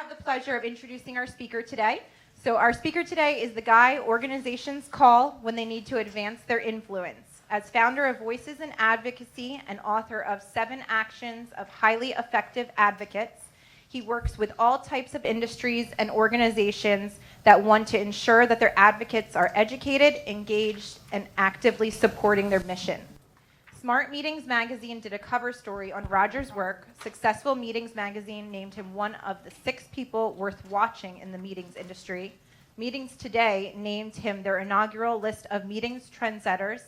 have the pleasure of introducing our speaker today. So our speaker today is the guy organizations call when they need to advance their influence. As founder of Voices in Advocacy and author of 7 Actions of Highly Effective Advocates, he works with all types of industries and organizations that want to ensure that their advocates are educated, engaged, and actively supporting their mission. Smart Meetings Magazine did a cover story on Roger's work. Successful Meetings Magazine named him one of the 6 people worth watching in the meetings industry. Meetings Today named him their inaugural list of meetings trendsetters,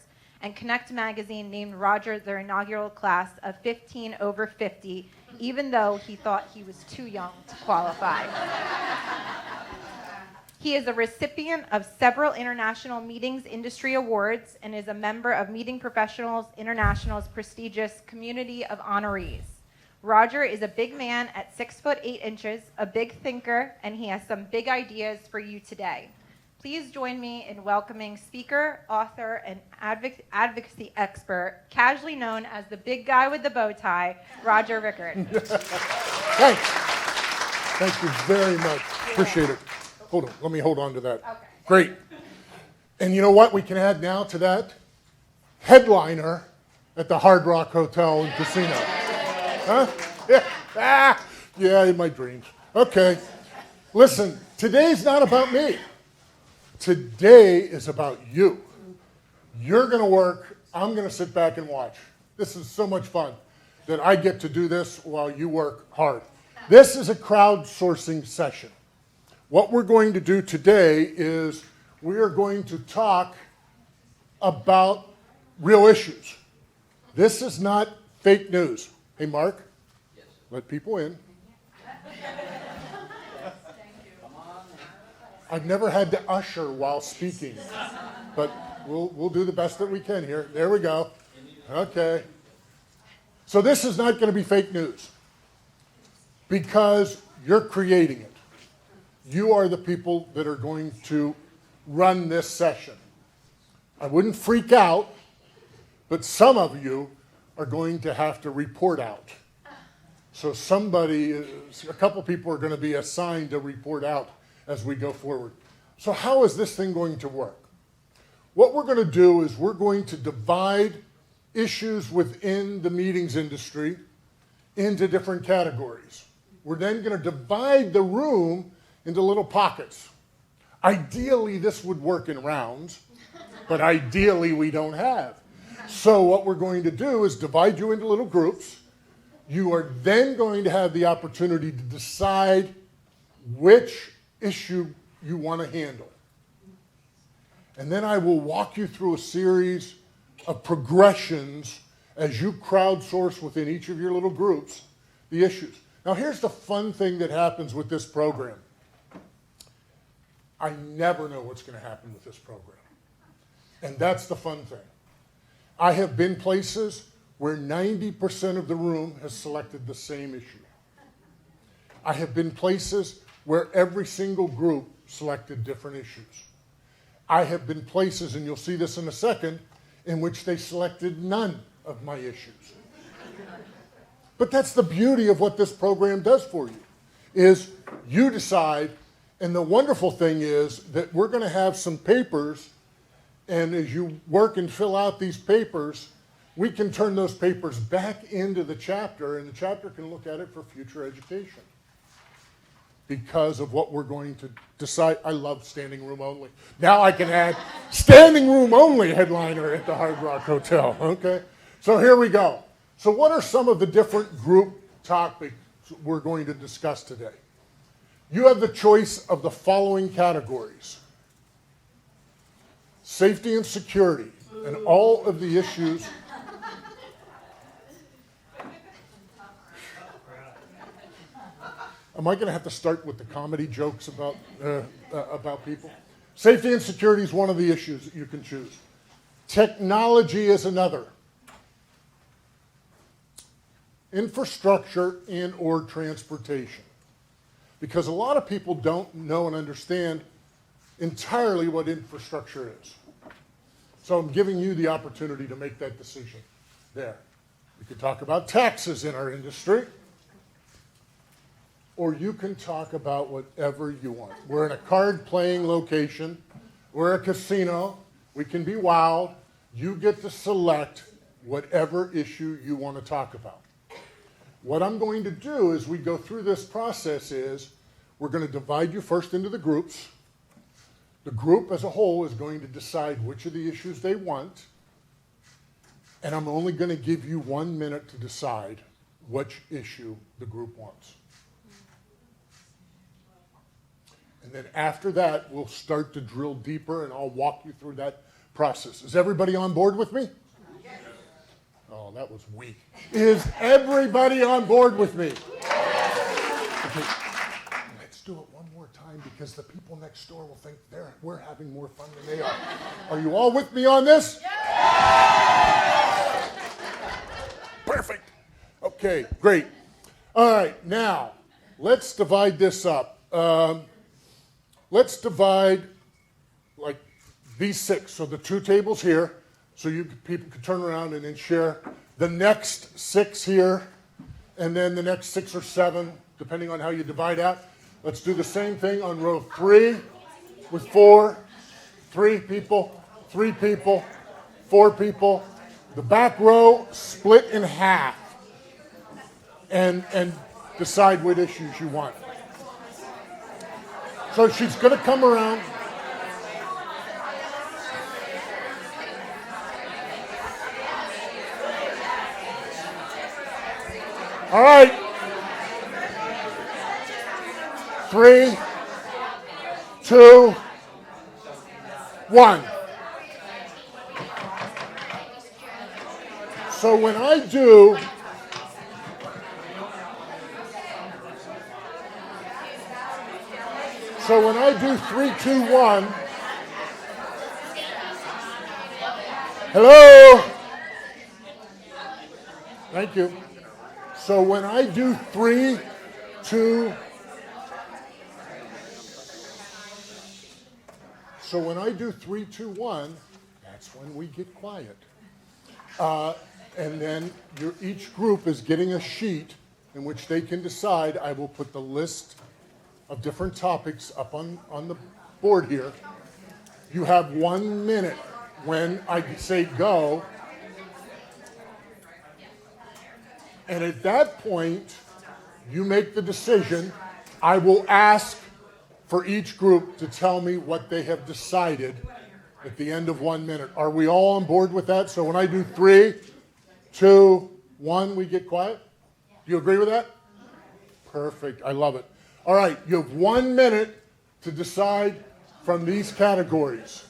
and Connect Magazine named Roger their inaugural class of 15 over 50, even though he thought he was too young to qualify. He is a recipient of several international meetings industry awards and is a member of Meeting Professionals International's prestigious Community of Honorees. Roger is a big man at 6 foot 8 inches, a big thinker, and he has some big ideas for you today. Please join me in welcoming speaker, author, and advocacy expert, casually known as the big guy with the bow tie, Roger Rickard. Thanks. Thank you very much. Appreciate it. Hold on. Let me hold on to that. Okay. Great. And you know what we can add now to that? Headliner at the Hard Rock Hotel and Casino. Huh? Yeah. Yeah, in my dreams. Okay. Listen, today's not about me. Today is about you. You're going to work. I'm going to sit back and watch. This is so much fun that I get to do this while you work hard. This is a crowdsourcing session. What we're going to do today is we are going to talk about real issues. This is not fake news. Hey, Mark, yes. Let people in. I've never had to usher while speaking, but we'll do the best that we can here. There we go. Okay. So this is not going to be fake news because you're creating it. You are the people that are going to run this session. I wouldn't freak out, but some of you are going to have to report out. So a couple people are going to be assigned to report out as we go forward. So how is this thing going to work? What we're going to do is we're going to divide issues within the meetings industry into different categories. We're then going to divide the room into little pockets. Ideally, this would work in rounds, but ideally we don't have. So what we're going to do is divide you into little groups. You are then going to have the opportunity to decide which issue you want to handle. And then I will walk you through a series of progressions as you crowdsource within each of your little groups the issues. Now here's the fun thing that happens with this program. I never know what's going to happen with this program. And that's the fun thing. I have been places where 90% of the room has selected the same issue. I have been places where every single group selected different issues. I have been places, and you'll see this in a second, in which they selected none of my issues. But that's the beauty of what this program does for you, is you decide, and the wonderful thing is that we're going to have some papers, and as you work and fill out these papers, we can turn those papers back into the chapter, and the chapter can look at it for future education. Because of what we're going to decide. I love standing room only. Now I can add standing room only headliner at the Hard Rock Hotel. Okay, so here we go. So what are some of the different group topics we're going to discuss today? You have the choice of the following categories: safety and security, and all of the issues. Am I going to have to start with the comedy jokes about people? Safety and security is one of the issues that you can choose. Technology is another. Infrastructure and or transportation. Because a lot of people don't know and understand entirely what infrastructure is. So I'm giving you the opportunity to make that decision there. We could talk about taxes in our industry. or you can talk about whatever you want. We're in a card-playing location. We're a casino. We can be wild. You get to select whatever issue you want to talk about. What I'm going to do as we go through this process is we're going to divide you first into the groups. The group as a whole is going to decide which of the issues they want, and I'm only going to give you 1 minute to decide which issue the group wants. And then after that, we'll start to drill deeper, and I'll walk you through that process. Is everybody on board with me? Yes. Oh, that was weak. Is everybody on board with me? Yes. Okay. Let's do it one more time because the people next door will think we're having more fun than they are. Are you all with me on this? Yes. Perfect. Okay, great. All right, now let's divide this up. Let's divide like these 6. So the 2 tables here, so people can turn around and then share the next 6 here, and then the next 6 or 7, depending on how you divide out. Let's do the same thing on row 3 with 4, 3 people, 3 people, 4 people. The back row split in half and decide what issues you want. So she's going to come around. All right. 3, 2, 1. So when I do, So when I do 3, 2, 1, hello? Thank you. So when I do 3, 2, so when I do 3, 2, 1, that's when we get quiet. And then each group is getting a sheet in which they can decide. I will put the list of different topics up on the board here. You have 1 minute when I say go. And at that point, you make the decision. I will ask for each group to tell me what they have decided at the end of 1 minute. Are we all on board with that? So when I do 3, 2, 1, we get quiet? Do you agree with that? Perfect. I love it. All right, you have 1 minute to decide from these categories.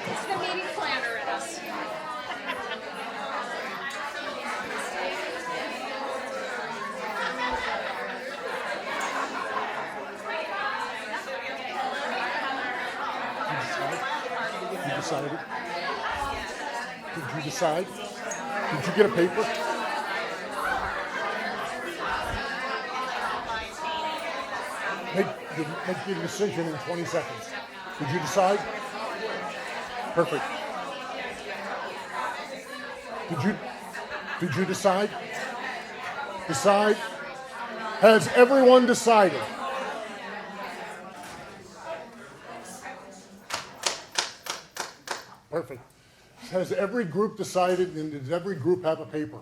It's the meeting planner in us. You decided? Did you decide? Did you get a paper? Make your decision in 20 seconds. Did you decide? Perfect. Did you decide? Decide? Has everyone decided? Perfect. Has every group decided, and does every group have a paper?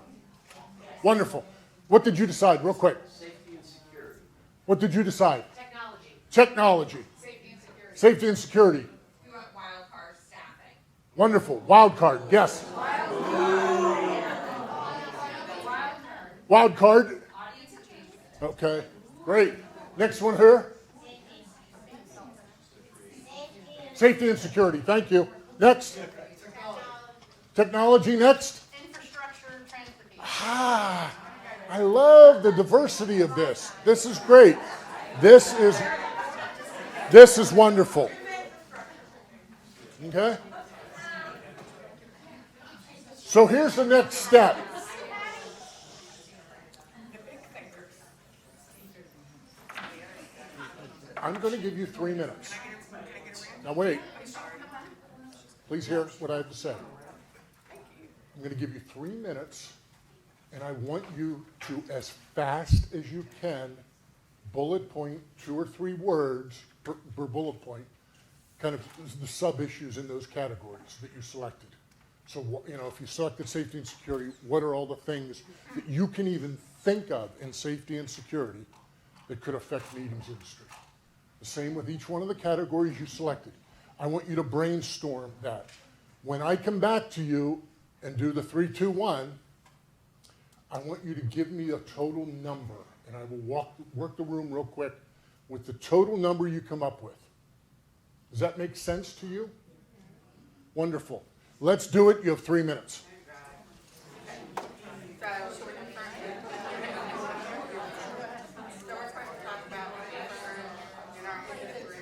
Wonderful. What did you decide, real quick? Safety and security. What did you decide? Technology. Technology. Safety and security. Safety and security. We want wild card staffing. Wonderful. Wild card, yes. Wild card. Audience engagement. Okay, great. Next one here. Safety and security, thank you. Next. Technology next. Infrastructure and transportation. Ah, I love the diversity of this. This is great. This is This is wonderful. Okay? So here's the next step. I'm going to give you 3 minutes. Now wait. Please hear what I have to say. I'm going to give you 3 minutes, and I want you to, as fast as you can, bullet point 2 or 3 words per bullet point, kind of the sub-issues in those categories that you selected. So, you know, if you selected safety and security, what are all the things that you can even think of in safety and security that could affect meetings industry? The same with each one of the categories you selected. I want you to brainstorm that. When I come back to you and do the 3, 2, 1, I want you to give me a total number, and I will work the room real quick with the total number you come up with. Does that make sense to you? Wonderful. Let's do it. You have 3 minutes. So we're going to talk about in our industry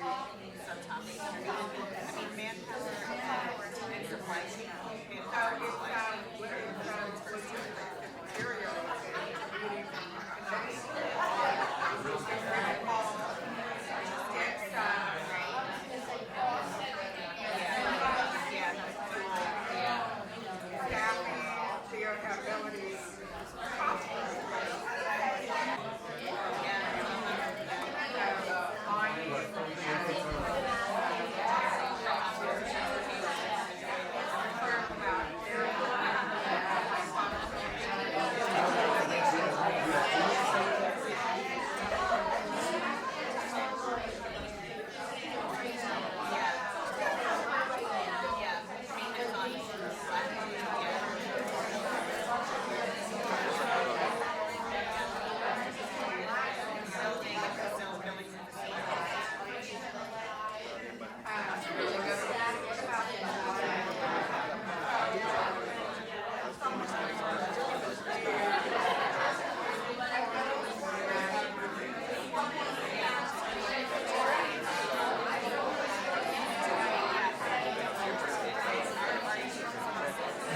subtopics. I mean, manpower and supply chain.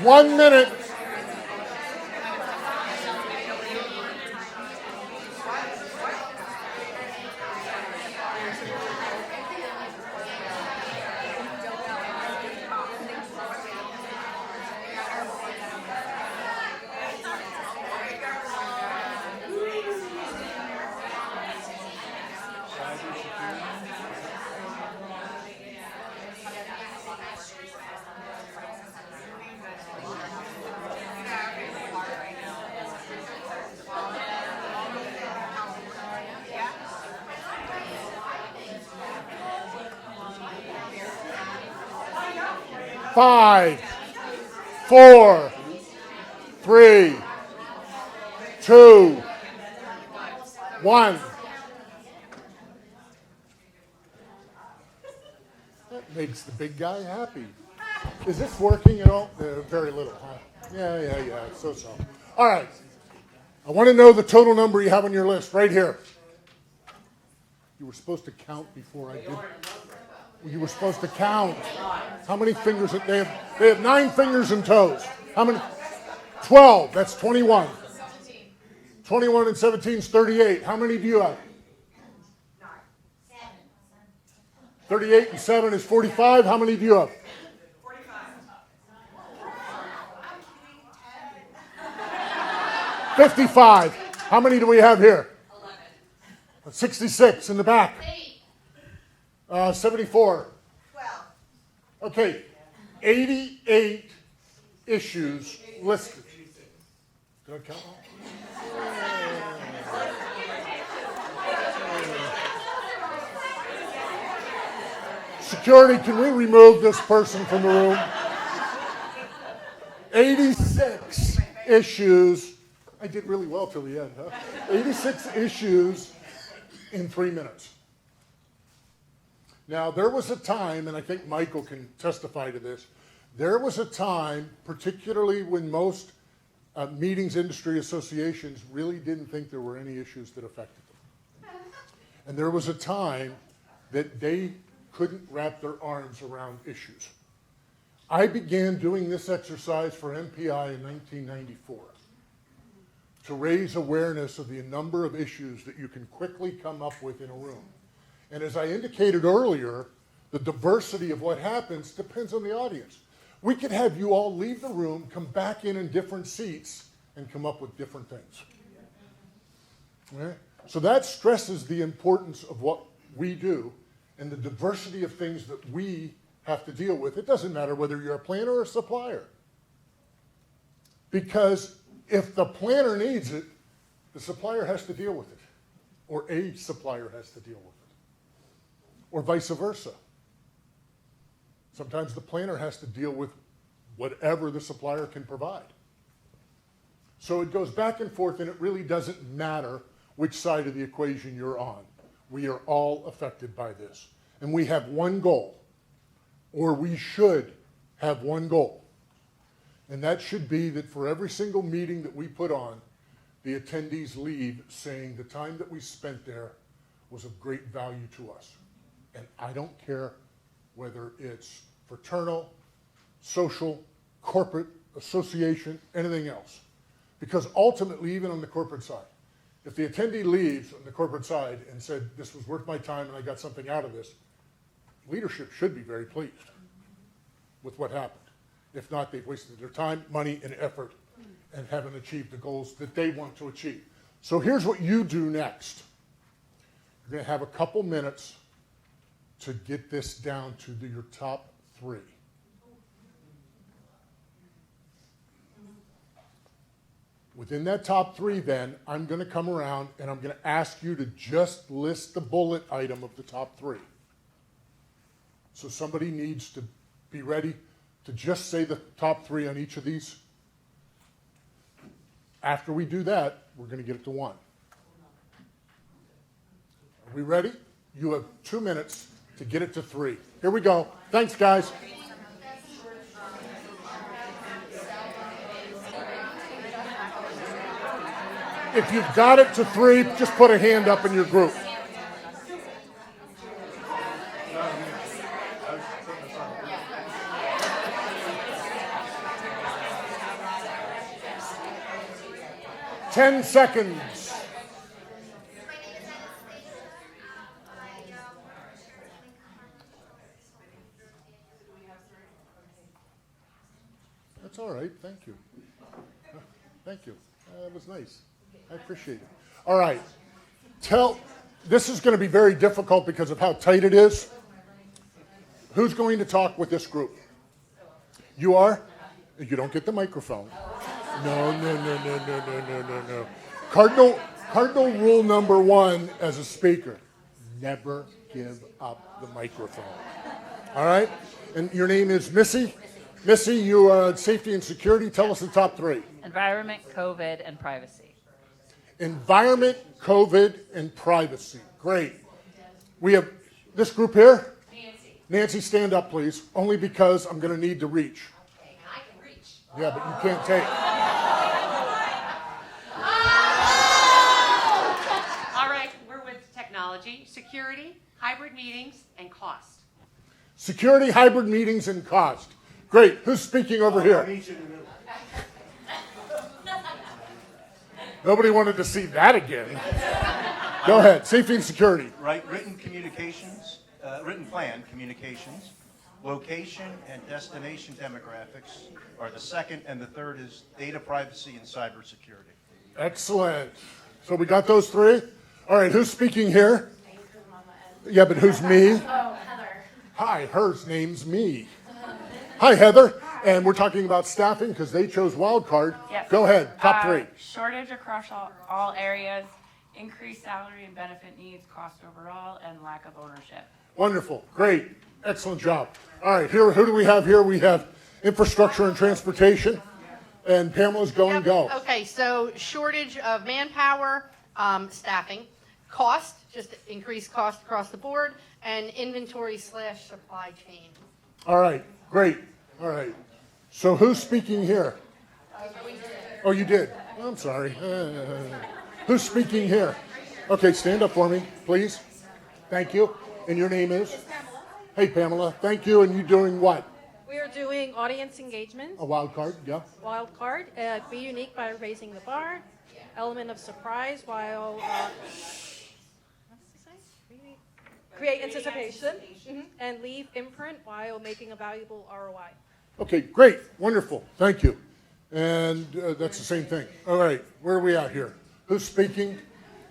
One minute. Five, 4, 3, 2, 1. That makes the big guy happy. Is this working at all? Very little, huh? Yeah, so. All right. I want to know the total number you have on your list right here. You were supposed to count before I did. You were supposed to count. How many fingers? They have 9 fingers and toes. How many? 12. That's 21. 21 and 17 is 38. How many do you have? 38 and 7 is 45. How many do you have? 55. How many do we have here? 66 in the back. 74. 12. Okay, 88 issues listed. Did I count all? Security, can we remove this person from the room? 86 issues. I did really well till the end, huh? 86 issues in 3 minutes. Now, there was a time, and I think Michael can testify to this, there was a time, particularly when most meetings industry associations really didn't think there were any issues that affected them. And there was a time that they couldn't wrap their arms around issues. I began doing this exercise for MPI in 1994 to raise awareness of the number of issues that you can quickly come up with in a room. And as I indicated earlier, the diversity of what happens depends on the audience. We could have you all leave the room, come back in different seats, and come up with different things. Okay? So that stresses the importance of what we do and the diversity of things that we have to deal with. It doesn't matter whether you're a planner or a supplier. Because if the planner needs it, the supplier has to deal with it. Or a supplier has to deal with it. Or vice versa. Sometimes the planner has to deal with whatever the supplier can provide. So it goes back and forth, and it really doesn't matter which side of the equation you're on. We are all affected by this. And we have one goal, or we should have one goal. And that should be that for every single meeting that we put on, the attendees leave saying the time that we spent there was of great value to us. And I don't care whether it's fraternal, social, corporate, association, anything else. Because ultimately, even on the corporate side, if the attendee leaves on the corporate side and said, this was worth my time and I got something out of this, leadership should be very pleased with what happened. If not, they've wasted their time, money, and effort and haven't achieved the goals that they want to achieve. So here's what you do next. You're going to have a couple minutes to get this down to your top 3. Within that top 3, then, I'm going to come around and I'm going to ask you to just list the bullet item of the top 3. So somebody needs to be ready to just say the top 3 on each of these. After we do that, we're going to get it to 1. Are we ready? You have 2 minutes to get it to 3. Here we go. Thanks, guys. If you've got it to 3, just put a hand up in your group. Ten seconds. That's all right. Thank you. Thank you. That was nice. I appreciate it. All right. This is going to be very difficult because of how tight it is. Who's going to talk with this group? You are? You don't get the microphone. No. Cardinal rule number 1 as a speaker, never give up the microphone. All right? And your name is Missy? Missy, you are safety and security. Tell us the top 3. Environment, COVID, and privacy. Environment, COVID, and privacy. Great. We have this group here. Nancy. Nancy, stand up, please. Only because I'm going to need to reach. Okay, I can reach. Yeah, but you can't take. All right, we're with technology, security, hybrid meetings, and cost. Security, hybrid meetings, and cost. Great. Who's speaking over here? Nobody wanted to see that again. Go ahead. Safety and security. Right, written communications, written plan communications, location and destination demographics are the second, and the third is data privacy and cybersecurity. Excellent. So we got those 3? All right, who's speaking here? Yeah, but who's me? Oh, Heather. Hi, her name's me. Hi, Heather. And we're talking about staffing because they chose wild card. Yes. Go ahead, top 3. Shortage across all areas, increased salary and benefit needs, cost overall, and lack of ownership. Wonderful. Great. Excellent job. All right, here, who do we have here? We have infrastructure and transportation. And Pamela's going go. Okay, so shortage of manpower, staffing, cost, just increased cost across the board, and inventory/supply chain. All right, great. All right. So who's speaking here? Oh, you did? Oh, I'm sorry. Who's speaking here? Okay, stand up for me, please. Thank you. And your name is? Hey, Pamela. Thank you. And you doing what? We are doing audience engagement, A wild card, yeah. wild card, be unique by raising the bar, element of surprise while, what's it say? Create anticipation, and leave imprint while making a valuable ROI. Okay, great, wonderful, thank you. And that's the same thing. All right, where are we at here? Who's speaking?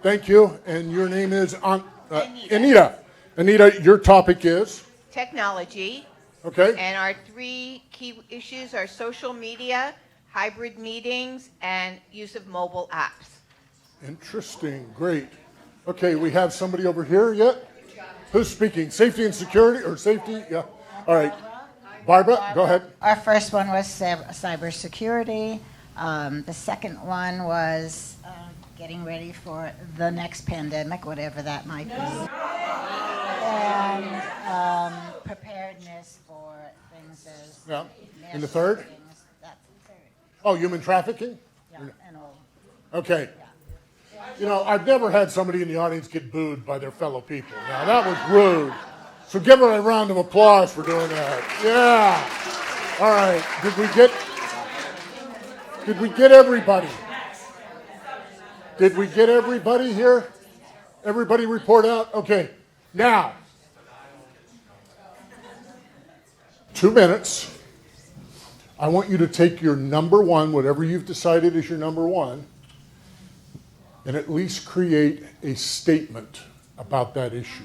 Thank you, and your name is Anita. Anita, your topic is? Technology, Okay, and our three key issues are social media, hybrid meetings, and use of mobile apps. interesting, great. Okay, we have somebody over here yet? Who's speaking? Safety and security, or safety? Yeah, all right. Barbara, go ahead. Our first one was cybersecurity. The second one was getting ready for the next pandemic, whatever that might be. And preparedness for things as Yeah, and the mass third? shootings. That's the third. Oh, human trafficking? Yeah, and all. Okay. You know, I've never had somebody in the audience get booed by their fellow people. Now, that was rude. So give her a round of applause for doing that. Yeah. All right. Did we get everybody? Did we get everybody here? Everybody report out? Okay. Now, 2 minutes. I want you to take your number one, whatever you've decided is your number one, and at least create a statement about that issue.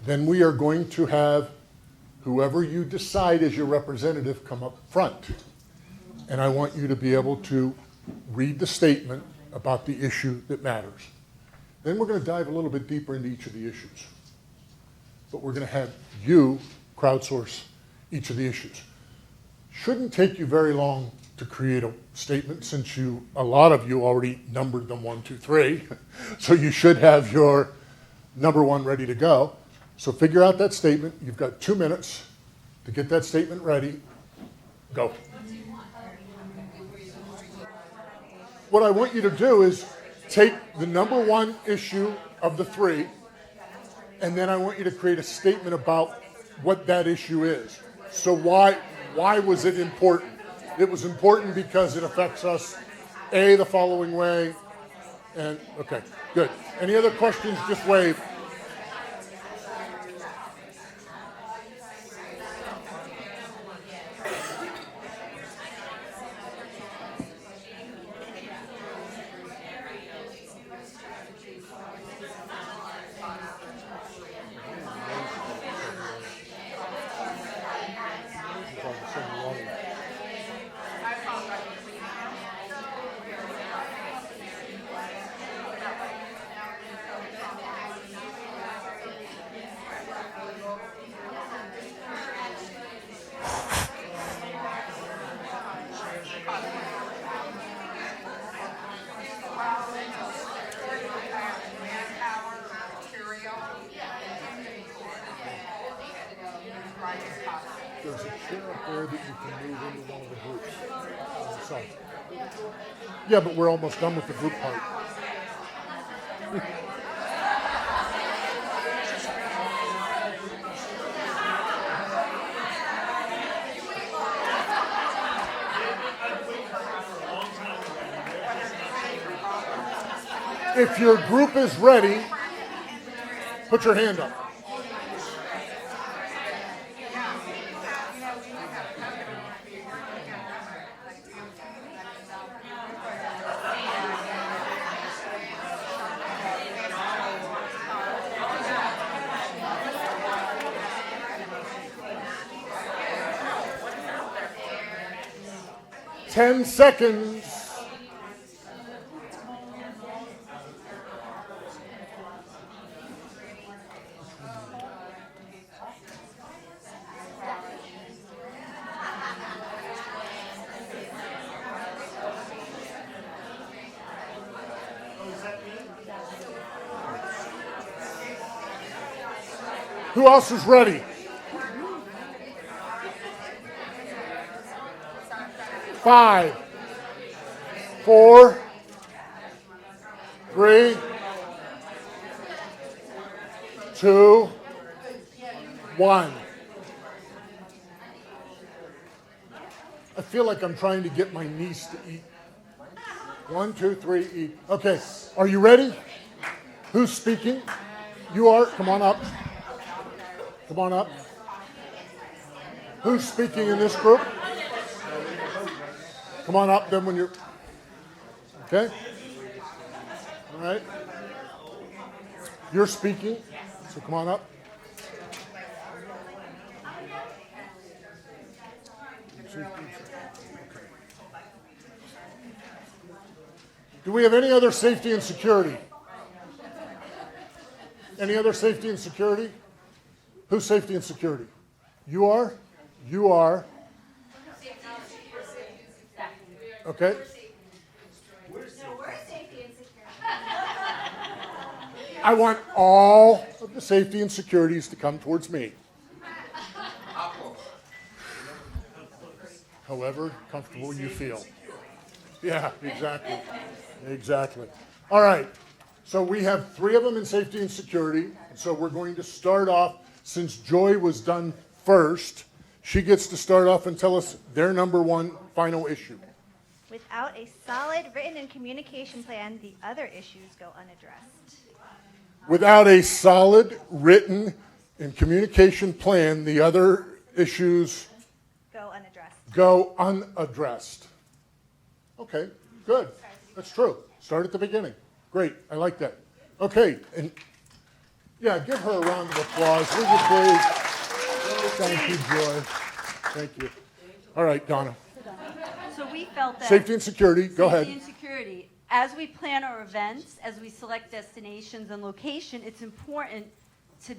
Then we are going to have whoever you decide as your representative come up front. And I want you to be able to read the statement about the issue that matters. Then we're going to dive a little bit deeper into each of the issues. But we're going to have you crowdsource each of the issues. Shouldn't take you very long to create a statement, since a lot of you already numbered them 1, 2, 3. So you should have your number one ready to go. So figure out that statement. You've got 2 minutes to get that statement ready. Go. What I want you to do is take the number one issue of the 3, and then I want you to create a statement about what that issue is. So why was it important? It was important because it affects us, A, the following way, and, okay, good. Any other questions, just wave. There's a chair up there that you can move into one of the groups. So, yeah, but we're almost done with the group part. If your group is ready, put your hand up. Ten seconds. Who else is ready? 5, 4, 3, 2, 1. I feel like I'm trying to get my niece to eat. 1, 2, 3, eat. Okay, are you ready? Who's speaking? You are. Come on up. Come on up. Who's speaking in this group? Come on up then when you're... Okay? All right. You're speaking, so come on up. Do we have any other safety and security? Any other safety and security? Who's safety and security? You are? You are? Okay. I want all of the safety and securities to come towards me. However comfortable you feel. Yeah, exactly. Exactly. All right. So we have 3 of them in safety and security. So we're going to start off, since Joy was done first, she gets to start off and tell us their number 1 final issue. Without a solid written and communication plan, the other issues go unaddressed. Without a solid written and communication plan, the other issues Go unaddressed. go unaddressed. Okay, good. That's true. Start at the beginning. Great. I like that. Okay, and yeah, give her a round of applause, would you please? Thank you, Joy. Thank you. All right, Donna. So we felt that Safety and security, go ahead. safety and security, as we plan our events, as we select destinations and location, it's important to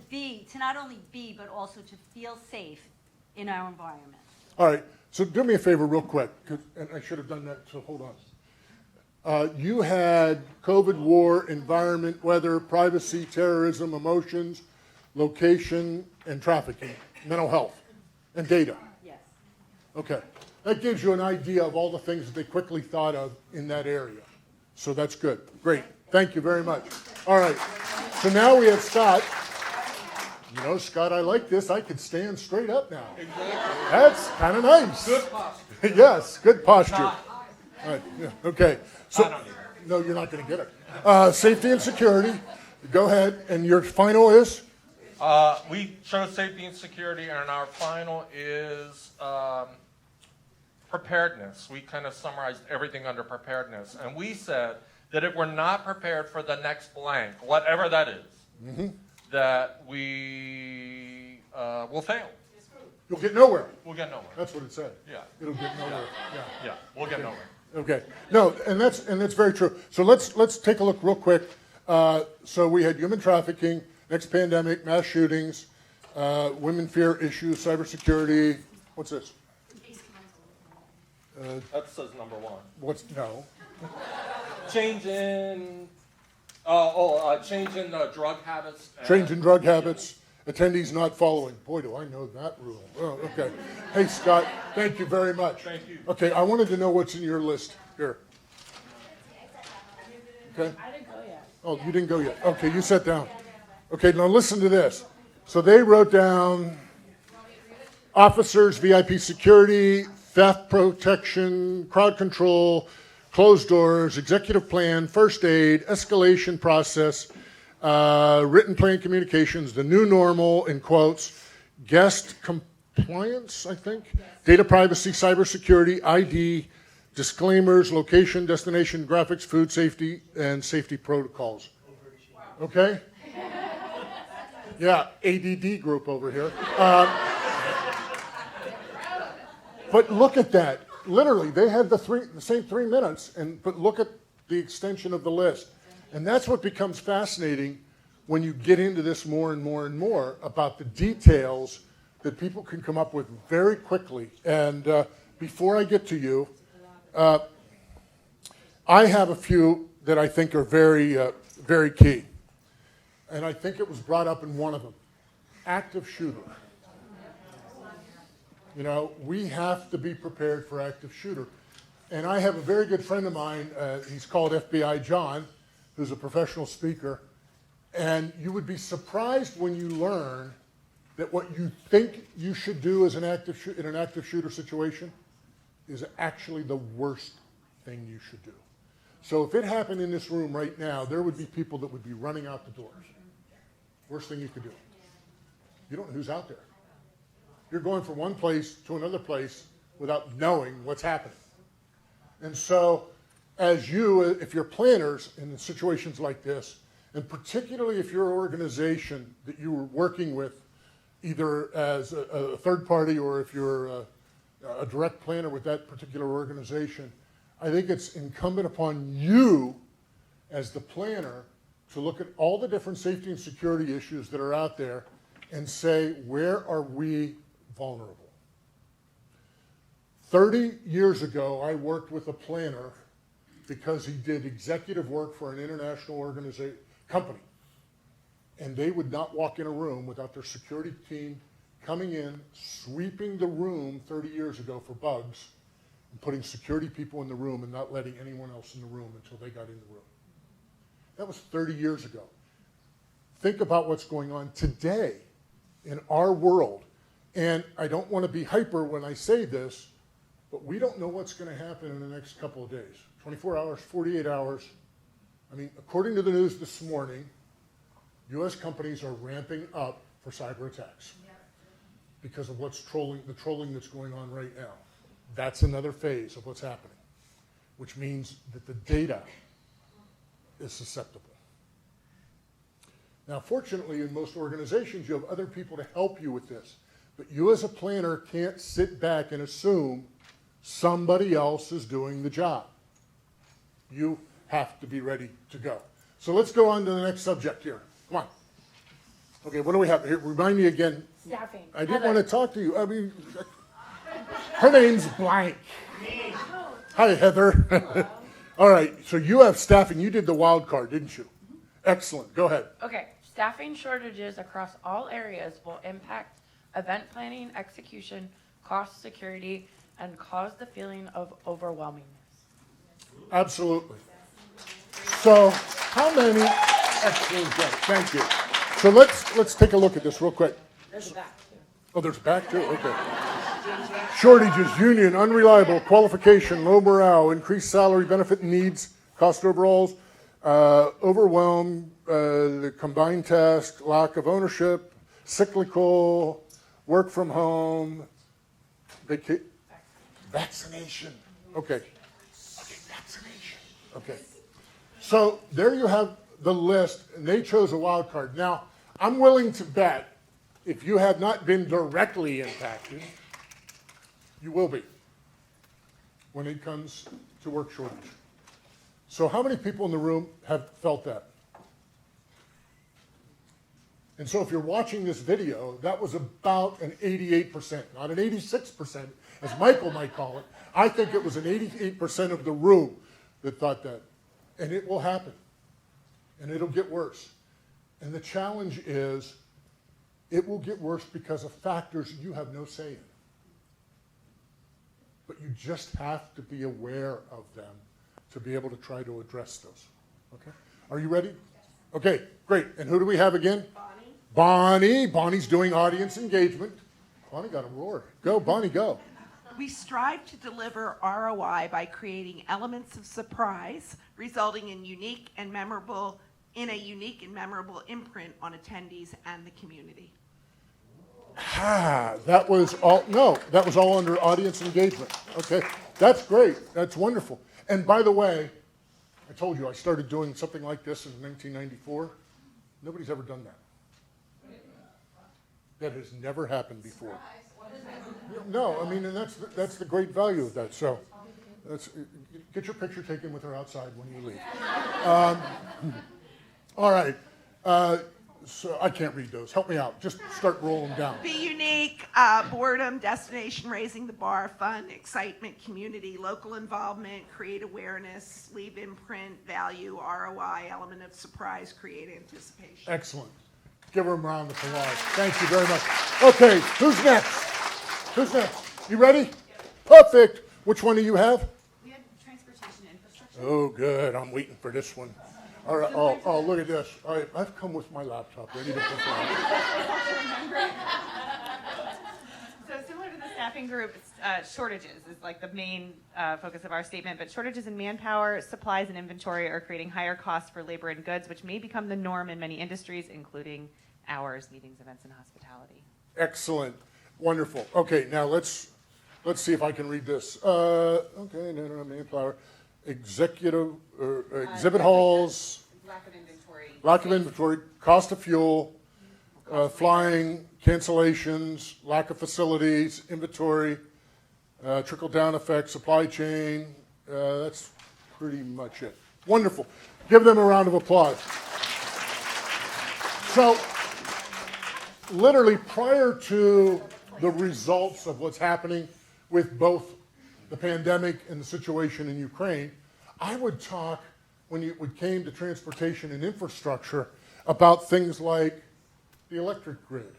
not only be, but also to feel safe in our environment. All right, so do me a favor real quick, and I should have done that, so hold on. You had COVID, war, environment, weather, privacy, terrorism, emotions, location, and trafficking, mental health, and data. Yes. Okay, that gives you an idea of all the things that they quickly thought of in that area. So that's good. Great. Thank you very much. All right, so now we have Scott. You know, Scott, I like this. I could stand straight up now. Exactly. That's kind of nice. Good posture. Yes, good posture. All right, yeah, okay. So, no, you're not going to get it. Safety and security. Go ahead. And your final is? We chose safety and security, and our final is preparedness. We kind of summarized everything under preparedness. And we said that if we're not prepared for the next blank, whatever that is, that we will fail. You'll get nowhere. We'll get nowhere. That's what it said. Yeah. It'll get nowhere. Yeah, we'll get nowhere. Okay. No, and that's very true. So let's take a look real quick. So we had human trafficking, next pandemic, mass shootings, women fear issues, cybersecurity. What's this? That says number 1. What's no? Change in drug habits. Change in drug habits. Attendees not following. Boy, do I know that rule. Oh, okay. Hey, Scott, thank you very much. Thank you. Okay, I wanted to know what's in your list here. Okay. I didn't go yet. Oh, you didn't go yet. Okay, you sit down. Okay, now listen to this. So they wrote down officers, VIP security, theft protection, crowd control, closed doors, executive plan, first aid, escalation process, written plan communications, the new normal, in quotes, guest compliance, I think, data privacy, cybersecurity, ID, disclaimers, location, destination, graphics, food safety, and safety protocols. Okay? Yeah, ADD group over here. But look at that. Literally, they had the same 3 minutes, but look at the extension of the list. And that's what becomes fascinating when you get into this more and more and more about the details that people can come up with very quickly. And before I get to you, I have a few that I think are very, very key. And I think it was brought up in one of them. Active shooter. You know, we have to be prepared for active shooter. And I have a very good friend of mine, he's called FBI John, who's a professional speaker. And you would be surprised when you learn that what you think you should do as in an active shooter situation is actually the worst thing you should do. So if it happened in this room right now, there would be people that would be running out the doors. Worst thing you could do. You don't know who's out there. You're going from one place to another place without knowing what's happening. And so if you're planners in situations like this, and particularly if you're an organization that you were working with, either as a third party or if you're a direct planner with that particular organization, I think it's incumbent upon you as the planner to look at all the different safety and security issues that are out there and say, where are we vulnerable? 30 years ago, I worked with a planner because he did executive work for an international company. And they would not walk in a room without their security team coming in, sweeping the room 30 years ago for bugs, and putting security people in the room and not letting anyone else in the room until they got in the room. That was 30 years ago. Think about what's going on today in our world. And I don't want to be hyper when I say this, but we don't know what's going to happen in the next couple of days. 24 hours, 48 hours. I mean, according to the news this morning, U.S. companies are ramping up for cyber attacks because of the trolling that's going on right now. That's another phase of what's happening, which means that the data is susceptible. Now, fortunately, in most organizations, you have other people to help you with this. But you as a planner can't sit back and assume somebody else is doing the job. You have to be ready to go. So let's go on to the next subject here. Come on. Okay, what do we have here? Remind me again. Staffing. I didn't want to talk to you. I mean, her name's blank. Hi, Heather. All right, so you have staffing. You did the wild card, didn't you? Excellent. Go ahead. Okay, staffing shortages across all areas will impact event planning, execution, cost, security, and cause the feeling of overwhelmingness. Absolutely. So how many, excellent job, thank you. So let's take a look at this real quick. There's a back too. Oh, there's back too, okay. Shortages, union, unreliable, qualification, low morale, increased salary, benefit needs, cost overalls, overwhelm, the combined task, lack of ownership, cyclical, work from home, vaccination. Okay, vaccination. Okay. So there you have the list, and they chose a wild card. Now, I'm willing to bet if you have not been directly impacted, you will be when it comes to work shortage. So how many people in the room have felt that? And so if you're watching this video, that was about an 88%, not an 86%, as Michael might call it. I think it was an 88% of the room that thought that. And it will happen. And it'll get worse. And the challenge is, it will get worse because of factors you have no say in. But you just have to be aware of them to be able to try to address those. Okay? Are you ready? Okay, great. And who do we have again? Bonnie. Bonnie's doing audience engagement. Bonnie got a roar. Go, Bonnie, go. We strive to deliver ROI by creating elements of surprise, resulting in a unique and memorable imprint on attendees and the community. That was all under audience engagement. Okay, that's great. That's wonderful. And by the way, I told you I started doing something like this in 1994. Nobody's ever done that. That has never happened before. No, I mean, and that's the great value of that. So, get your picture taken with her outside when you leave. All right. So I can't read those. Help me out. Just start rolling down. Be unique, boredom, destination, raising the bar, fun, excitement, community, local involvement, create awareness, leave imprint, value, ROI, element of surprise, create anticipation. Excellent. Give her a round of applause. Thank you very much. Okay, who's next? Who's next? You ready? Perfect. Which one do you have? We have transportation infrastructure. Oh, good. I'm waiting for this one. All right, oh, look at this. All right, I've come with my laptop ready to perform. So similar to the staffing group, shortages is like the main focus of our statement, but shortages in manpower, supplies, and inventory are creating higher costs for labor and goods, which may become the norm in many industries, including ours, meetings, events, and hospitality. Excellent, wonderful. Okay, now let's see if I can read this. Okay, no, manpower, executive, exhibit halls, lack of inventory, cost of fuel, flying, cancellations, lack of facilities, inventory, trickle-down effect, supply chain. That's pretty much it. Wonderful. Give them a round of applause. So, literally prior to the results of what's happening with both the pandemic and the situation in Ukraine, I would talk, when it came to transportation and infrastructure, about things like the electric grid,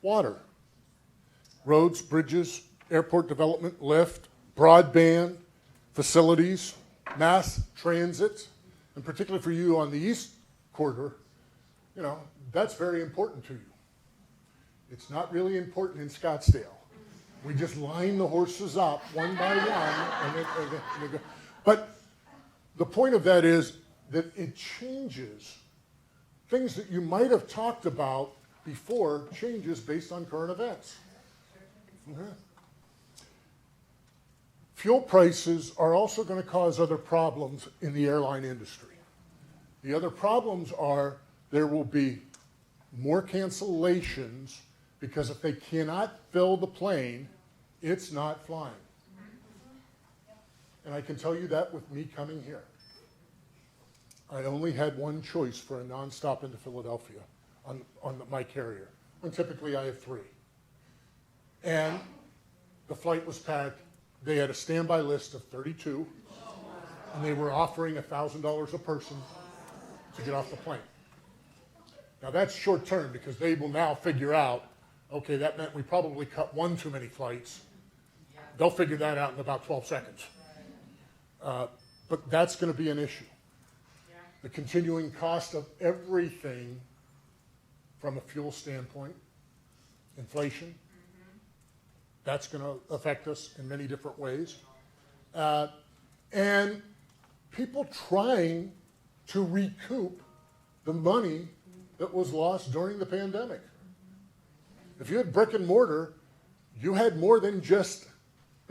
water, roads, bridges, airport development, lift, broadband, facilities, mass transit, and particularly for you on the East Corridor, you know, that's very important to you. It's not really important in Scottsdale. We just line the horses up one by one, and they go. But the point of that is that it changes. Things that you might have talked about before changes based on current events. Okay. Fuel prices are also going to cause other problems in the airline industry. The other problems are there will be more cancellations because if they cannot fill the plane, it's not flying. And I can tell you that with me coming here. I only had one choice for a nonstop into Philadelphia on my carrier, when typically I have 3. And the flight was packed. They had a standby list of 32, and they were offering $1,000 a person to get off the plane. Now that's short term because they will now figure out, okay, that meant we probably cut one too many flights. They'll figure that out in about 12 seconds. But that's going to be an issue. The continuing cost of everything from a fuel standpoint, inflation, that's going to affect us in many different ways. And people trying to recoup the money that was lost during the pandemic. If you had brick and mortar, you had more than just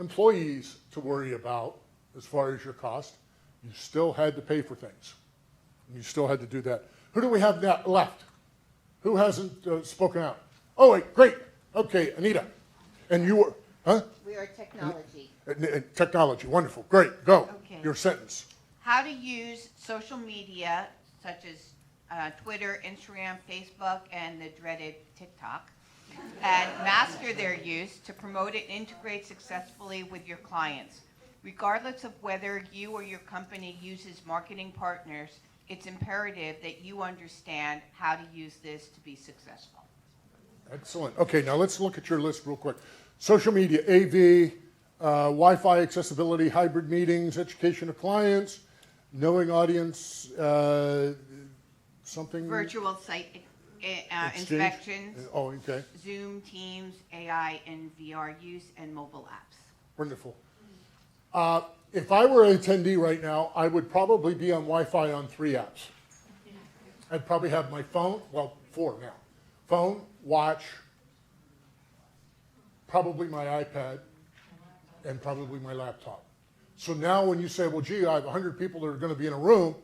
employees to worry about as far as your cost. You still had to pay for things. And you still had to do that. Who do we have now left? Who hasn't spoken out? Oh, wait, great. Okay, Anita. And you were, huh? We are technology. Technology, wonderful. Great, go. Okay. Your sentence. How to use social media such as Twitter, Instagram, Facebook, and the dreaded TikTok, and master their use to promote and integrate successfully with your clients. Regardless of whether you or your company uses marketing partners, it's imperative that you understand how to use this to be successful. Excellent. Okay, now let's look at your list real quick. Social media, AV, Wi-Fi accessibility, hybrid meetings, education of clients, knowing audience, something. Virtual site Exchange? inspections. Oh, okay. Zoom, Teams, AI, and VR use, and mobile apps. Wonderful. If I were an attendee right now, I would probably be on Wi-Fi on 3 apps. I'd probably have my phone, well, 4 now. Phone, watch, probably my iPad, and probably my laptop. So now when you say, well, gee, I have 100 people that are going to be in a room,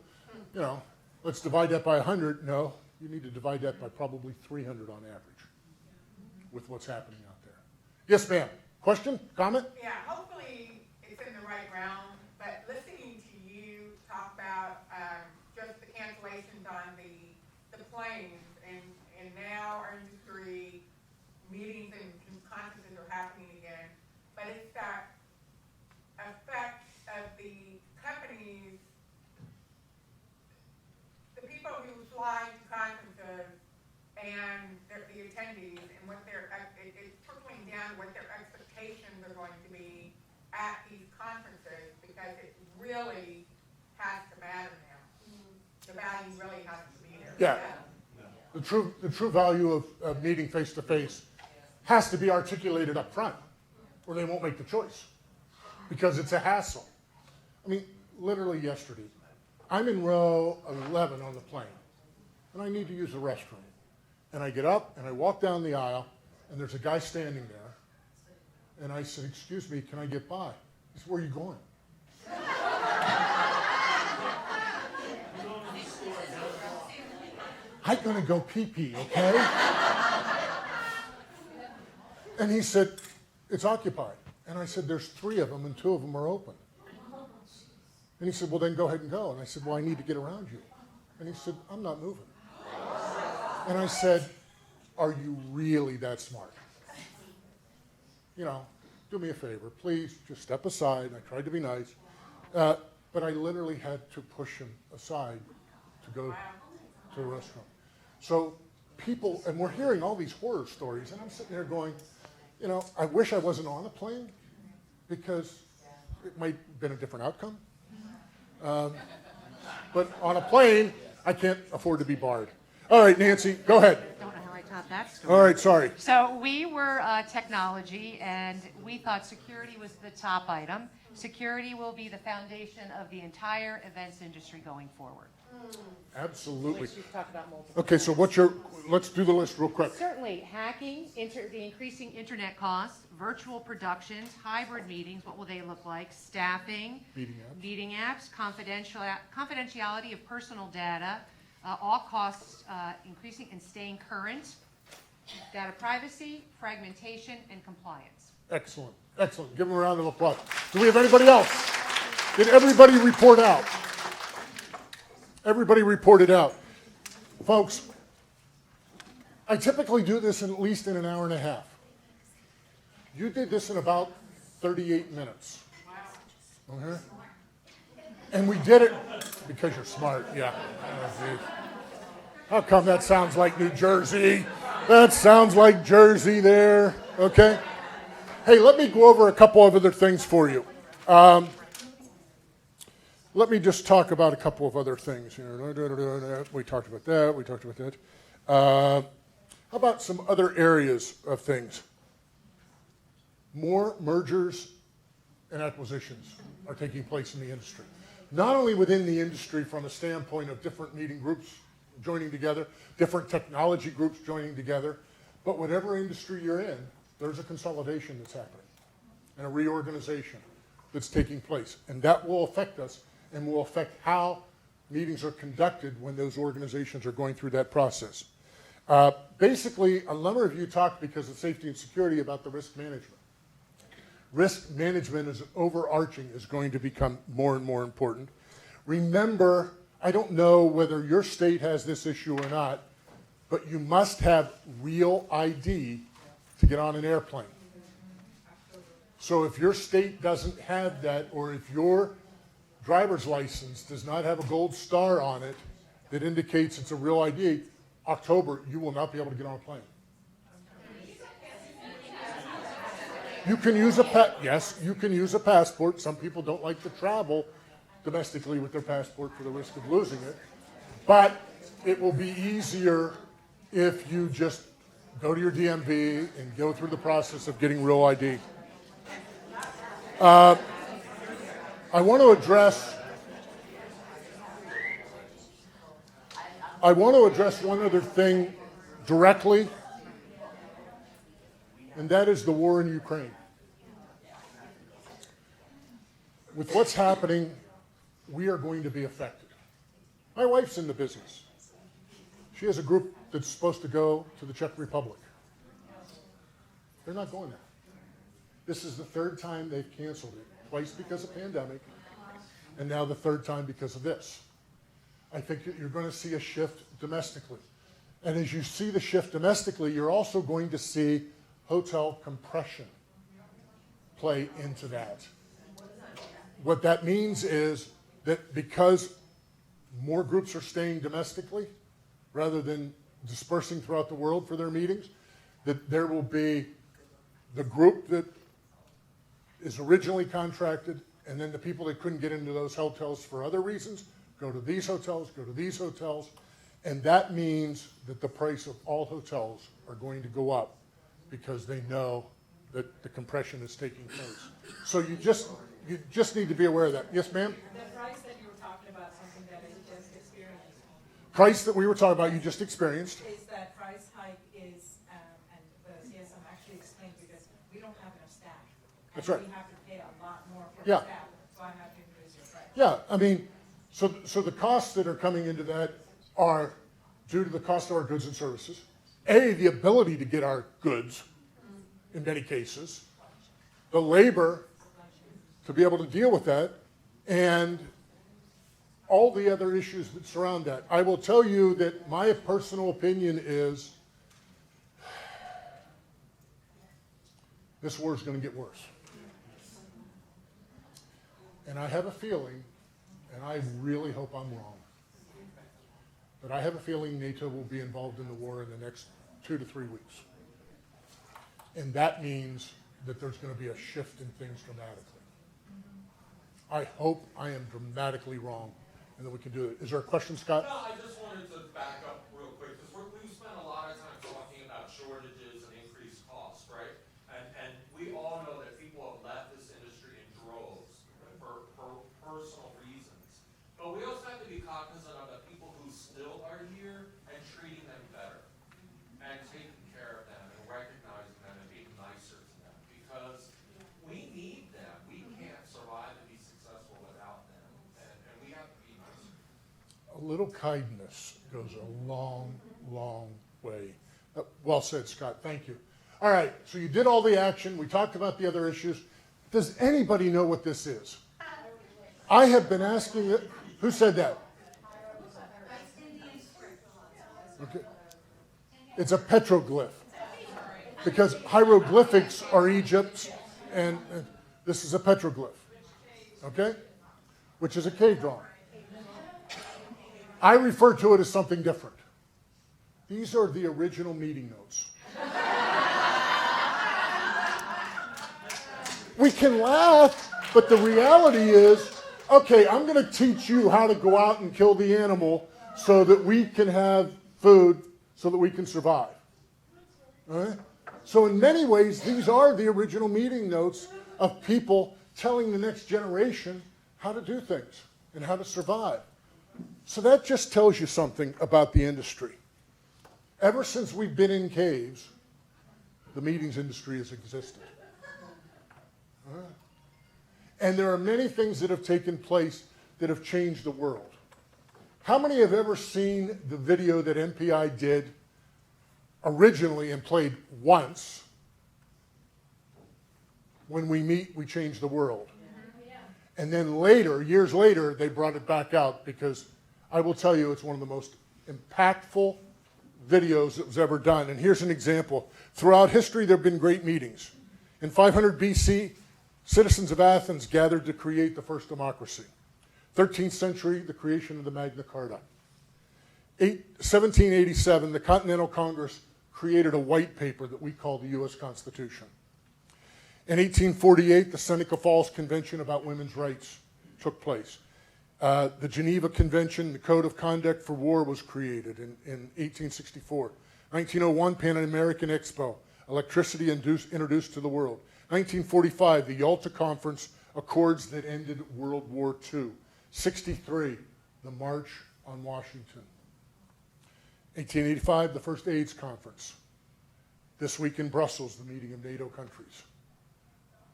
you know, let's divide that by 100. No, you need to divide that by probably 300 on average with what's happening out there. Yes, ma'am. Question? Comment? Yeah, hopefully it's in the right realm, but listening to you talk about just the cancellations on the planes, and now our industry meetings and conferences are happening again, but it's that effect of the companies, the people who fly to conferences and the attendees, and what it's trickling down what their expectations are going to be at these conferences, because it really has to matter now. value really has to be there. Yeah. The true value of meeting face to face has to be articulated up front, or they won't make the choice because it's a hassle. I mean, literally yesterday, I'm in row 11 on the plane, and I need to use the restroom. And I get up and I walk down the aisle, and there's a guy standing there, and I said, "Excuse me, can I get by?" He said, "Where are you going?" I'm gonna go pee-pee, okay? And he said, "It's occupied." And I said, "There's 3 of them and 2 of them are open." And he said, "Well, then go ahead and go." And I said, "Well, I need to get around you." And he said, "I'm not moving." And I said, "Are you really that smart? You know, do me a favor, please, just step aside." And I tried to be nice. But I literally had to push him aside to go to the restroom. So people, and we're hearing all these horror stories, and I'm sitting there going, you know, I wish I wasn't on a plane because it might have been a different outcome. But on a plane, I can't afford to be barred. All right, Nancy, go ahead. I don't know how I top that story. All right, sorry. So we were technology, and we thought security was the top item. Security will be the foundation of the entire events industry going forward. Absolutely. Which you've talked about multiple Okay, so let's do the list real quick. Certainly, hacking, the increasing internet costs, virtual productions, hybrid meetings, what will they look like? Staffing, meeting apps, confidentiality of personal data, all costs increasing and staying current, data privacy, fragmentation, and compliance. Excellent, excellent. Give them a round of applause. Do we have anybody else? Did everybody report out? Everybody reported out. Folks, I typically do this at least in an hour and a half. You did this in about 38 minutes. Okay? And we did it because you're smart, yeah. How come that sounds like New Jersey? That sounds like Jersey there, okay? Hey, let me go over a couple of other things for you. Let me just talk about a couple of other things here. We talked about that. We talked about that. How about some other areas of things? More mergers and acquisitions are taking place in the industry. Not only within the industry from a standpoint of different meeting groups joining together, different technology groups joining together, but whatever industry you're in, there's a consolidation that's happening and a reorganization that's taking place. And that will affect us and will affect how meetings are conducted when those organizations are going through that process. Basically, a number of you talked because of safety and security about the risk management. Risk management as overarching is going to become more and more important. Remember, I don't know whether your state has this issue or not, but you must have real ID to get on an airplane. So if your state doesn't have that, or if your driver's license does not have a gold star on it that indicates it's a real ID, October, you will not be able to get on a plane. You can use yes, you can use a passport. Some people don't like to travel domestically with their passport for the risk of losing it. But it will be easier if you just go to your DMV and go through the process of getting real ID. I want to address one other thing directly, and that is the war in Ukraine. With what's happening, we are going to be affected. My wife's in the business. She has a group that's supposed to go to the Czech Republic. They're not going there. This is the third time they've canceled it, twice because of pandemic, and now the third time because of this. I think that you're going to see a shift domestically. And as you see the shift domestically, you're also going to see hotel compression play into that. What that means is that because more groups are staying domestically rather than dispersing throughout the world for their meetings, that there will be the group that is originally contracted, and then the people that couldn't get into those hotels for other reasons go to these hotels, go to these hotels, and that means that the price of all hotels are going to go up because they know that the compression is taking place. So you just need to be aware of that. Yes, ma'am? The price that you were talking about, something that I just experienced. Price that we were talking about, you just experienced. Is that price hike is, and the CSM actually explained because we don't have enough staff. That's right. We have to pay a lot more for Yeah. staff, so I have to increase your price. Yeah, I mean, so the costs that are coming into that are due to the cost of our goods and services. A, the ability to get our goods, in many cases. The labor to be able to deal with that, and all the other issues that surround that. I will tell you that my personal opinion is this war is going to get worse. And I have a feeling, and I really hope I'm wrong, but I have a feeling NATO will be involved in the war in the next 2 to 3 weeks. And that means that there's going to be a shift in things dramatically. I hope I am dramatically wrong and that we can do it. Is there a question, Scott? No, I just wanted to back up real quick because we've spent a lot of time talking about shortages and increased costs, right? And we all know that people have left this industry in droves for personal reasons. But we also have to be cognizant of the people who still are here and treating them better and taking care of them and recognizing them and being nicer to them because we need them. We can't survive and be successful without them. And we have to be nicer. A little kindness goes a long, long way. Well said, Scott. Thank you. All right, so you did all the action. We talked about the other issues. Does anybody know what this is? I have been asking it. Who said that? Okay. It's a petroglyph. Because hieroglyphics are Egypt's, and this is a petroglyph. Okay? Which is a cave drawing. I refer to it as something different. These are the original meeting notes. We can laugh, but the reality is, okay, I'm going to teach you how to go out and kill the animal so that we can have food, so that we can survive. All right? So in many ways, these are the original meeting notes of people telling the next generation how to do things and how to survive. So that just tells you something about the industry. Ever since we've been in caves, the meetings industry has existed. All right? And there are many things that have taken place that have changed the world. How many have ever seen the video that MPI did originally and played once? When we meet, we change the world. And then later, years later, they brought it back out because I will tell you it's one of the most impactful videos that was ever done. And here's an example. Throughout history, there have been great meetings. In 500 BC, citizens of Athens gathered to create the first democracy. 13th century, the creation of the Magna Carta. 1787, the Continental Congress created a white paper that we call the U.S. Constitution. In 1848, the Seneca Falls Convention about women's rights took place. The Geneva Convention, the Code of Conduct for War, was created in 1864. 1901, Pan American Expo, electricity introduced to the world. 1945, the Yalta Conference, accords that ended World War II. 63, the March on Washington. 1885, the first AIDS conference. This week in Brussels, the meeting of NATO countries.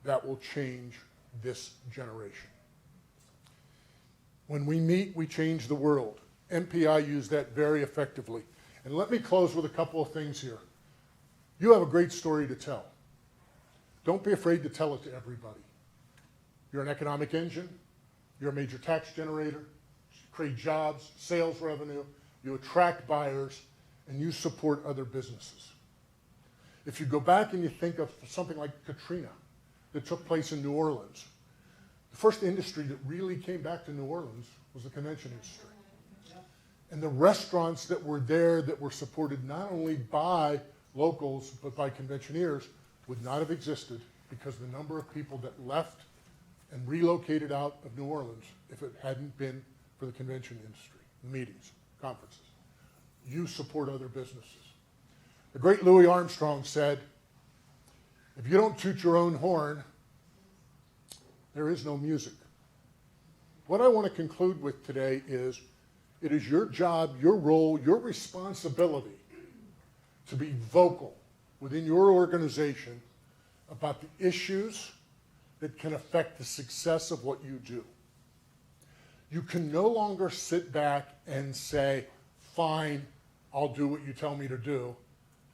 That will change this generation. When we meet, we change the world. MPI used that very effectively. And let me close with a couple of things here. You have a great story to tell. Don't be afraid to tell it to everybody. You're an economic engine. You're a major tax generator. You create jobs, sales revenue. You attract buyers, and you support other businesses. If you go back and you think of something like Katrina that took place in New Orleans, the first industry that really came back to New Orleans was the convention industry. And the restaurants that were there that were supported not only by locals but by conventioneers would not have existed because the number of people that left and relocated out of New Orleans if it hadn't been for the convention industry, meetings, conferences. You support other businesses. The great Louis Armstrong said, if you don't toot your own horn, there is no music. What I want to conclude with today is, it is your job, your role, your responsibility to be vocal within your organization about the issues that can affect the success of what you do. You can no longer sit back and say, fine, I'll do what you tell me to do.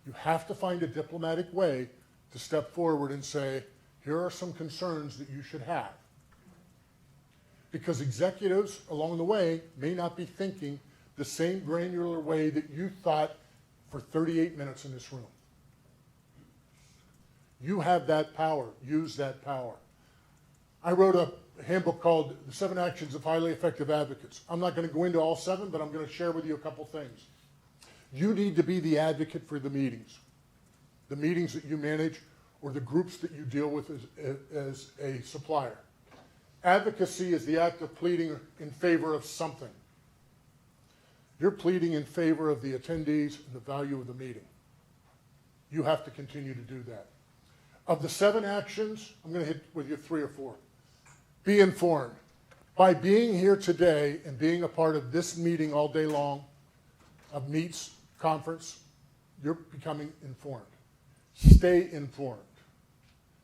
You have to find a diplomatic way to step forward and say, here are some concerns that you should have. Because executives along the way may not be thinking the same granular way that you thought for 38 minutes in this room. You have that power. Use that power. I wrote a handbook called The 7 Actions of Highly Effective Advocates. I'm not going to go into all 7, but I'm going to share with you a couple things. You need to be the advocate for the meetings that you manage, or the groups that you deal with as a supplier. Advocacy is the act of pleading in favor of something. You're pleading in favor of the attendees and the value of the meeting. You have to continue to do that. Of the 7 actions, I'm going to hit with you 3 or 4. Be informed. By being here today and being a part of this meeting all day long, of Meet's conference, you're becoming informed. Stay informed.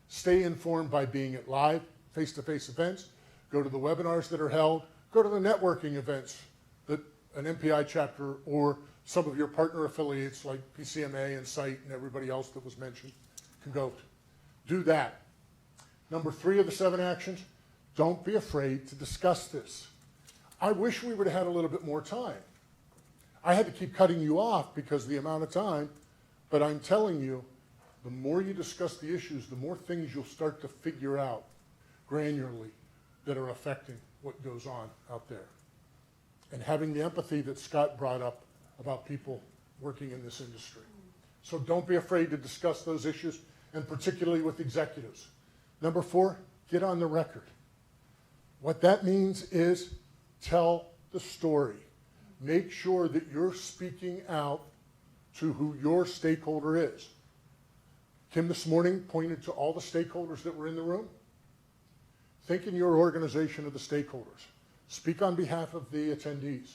Stay informed by being at live, face-to-face events. Go to the webinars that are held. Go to the networking events that an MPI chapter or some of your partner affiliates like PCMA and SITE and everybody else that was mentioned can go to. Do that. Number 3 of the 7 actions, don't be afraid to discuss this. I wish we would have had a little bit more time. I had to keep cutting you off because of the amount of time, but I'm telling you, the more you discuss the issues, the more things you'll start to figure out granularly that are affecting what goes on out there. And having the empathy that Scott brought up about people working in this industry. So don't be afraid to discuss those issues, and particularly with executives. Number 4, get on the record. What that means is tell the story. Make sure that you're speaking out to who your stakeholder is. Kim this morning pointed to all the stakeholders that were in the room. Think in your organization of the stakeholders. Speak on behalf of the attendees.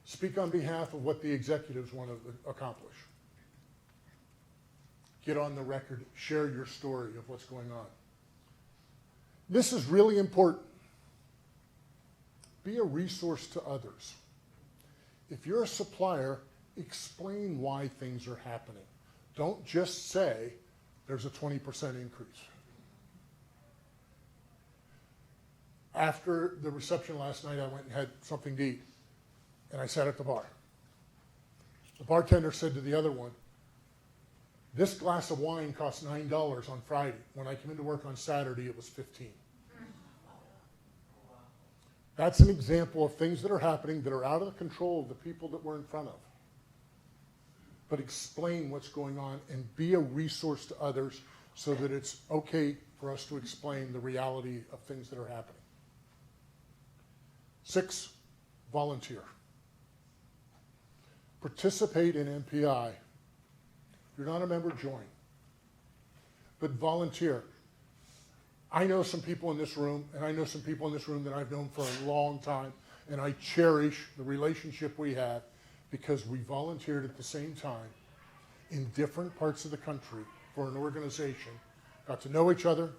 Speak on behalf of what the executives want to accomplish. Get on the record. Share your story of what's going on. This is really important. Be a resource to others. If you're a supplier, explain why things are happening. Don't just say there's a 20% increase. After the reception last night, I went and had something to eat, and I sat at the bar. The bartender said to the other one, this glass of wine cost $9 on Friday. When I came into work on Saturday, it was $15. That's an example of things that are happening that are out of the control of the people that we're in front of. But explain what's going on and be a resource to others so that it's okay for us to explain the reality of things that are happening. 6, volunteer. Participate in MPI. If you're not a member, join. But volunteer. I know some people in this room, and I know some people in this room that I've known for a long time, and I cherish the relationship we have because we volunteered at the same time in different parts of the country for an organization, got to know each other,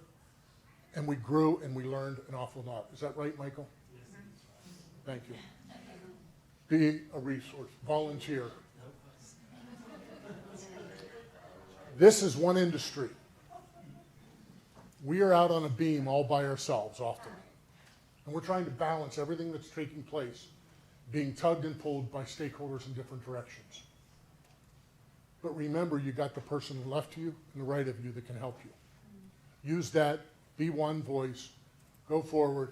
and we grew and we learned an awful lot. Is that right, Michael? Thank you. Be a resource. Volunteer. This is one industry. We are out on a beam all by ourselves often. And we're trying to balance everything that's taking place, being tugged and pulled by stakeholders in different directions. But remember, you got the person left to you and the right of you that can help you. Use that. Be one voice. Go forward.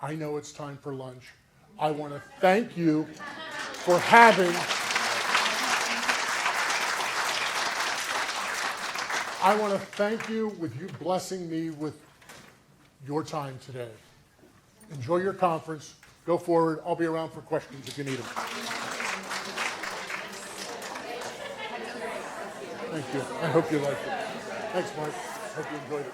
I know it's time for lunch. I want to thank you for having I want to thank you with you blessing me with your time today. Enjoy your conference. go forward. I'll be around for questions if you need them. Thank you. I hope you liked it. Thanks, Mark. Hope you enjoyed it.